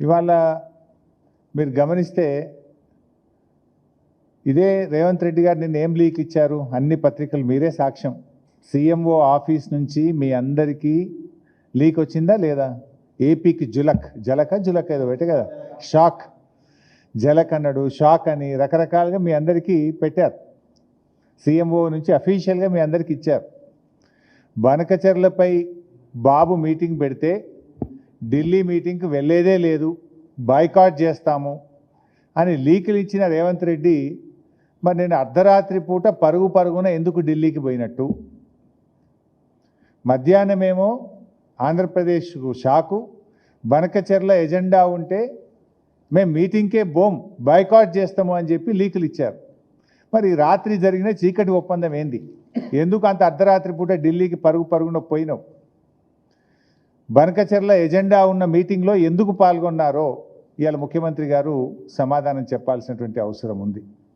ఇవాళ మీరు గమనిస్తే ఇదే రేవంత్ రెడ్డి గారు నిన్న ఏం లీక్ ఇచ్చారు, అన్ని పత్రికలు మీరే సాక్ష్యం. సీఎంఓ ఆఫీస్ నుంచి మీ అందరికీ లీక్ వచ్చిందా లేదా? ఏపీకి జలక్ ఏదో పెట్టే కదా, షాక్, జలక్ అన్నాడు, షాక్ అని రకరకాలుగా మీ అందరికీ పెట్టారు. సీఎంఓ నుంచి అఫీషియల్గా మీ అందరికీ ఇచ్చారు. బనకచెర్లపై బాబు మీటింగ్ పెడితే ఢిల్లీ మీటింగ్కి వెళ్ళేదే లేదు, బాయ్కాట్ చేస్తాము అని లీకులు ఇచ్చిన రేవంత్ రెడ్డి మరి నేను అర్ధరాత్రి పూట పరుగున ఎందుకు ఢిల్లీకి పోయినట్టు? మధ్యాహ్నమేమో ఆంధ్రప్రదేశ్కు షాకు, బనకచెర్ల ఎజెండా ఉంటే మేము మీటింగ్కే బాయ్కాట్ చేస్తాము అని చెప్పి లీకులు ఇచ్చారు. మరి రాత్రి జరిగిన చీకటి ఒప్పందం ఏంది? ఎందుకు అంత అర్ధరాత్రి పూట ఢిల్లీకి పరుగున పోయినావు? బనకచెర్ల ఎజెండా ఉన్న మీటింగ్లో ఎందుకు పాల్గొన్నారో ఇవాళ ముఖ్యమంత్రి గారు సమాధానం చెప్పాల్సినటువంటి అవసరం ఉంది.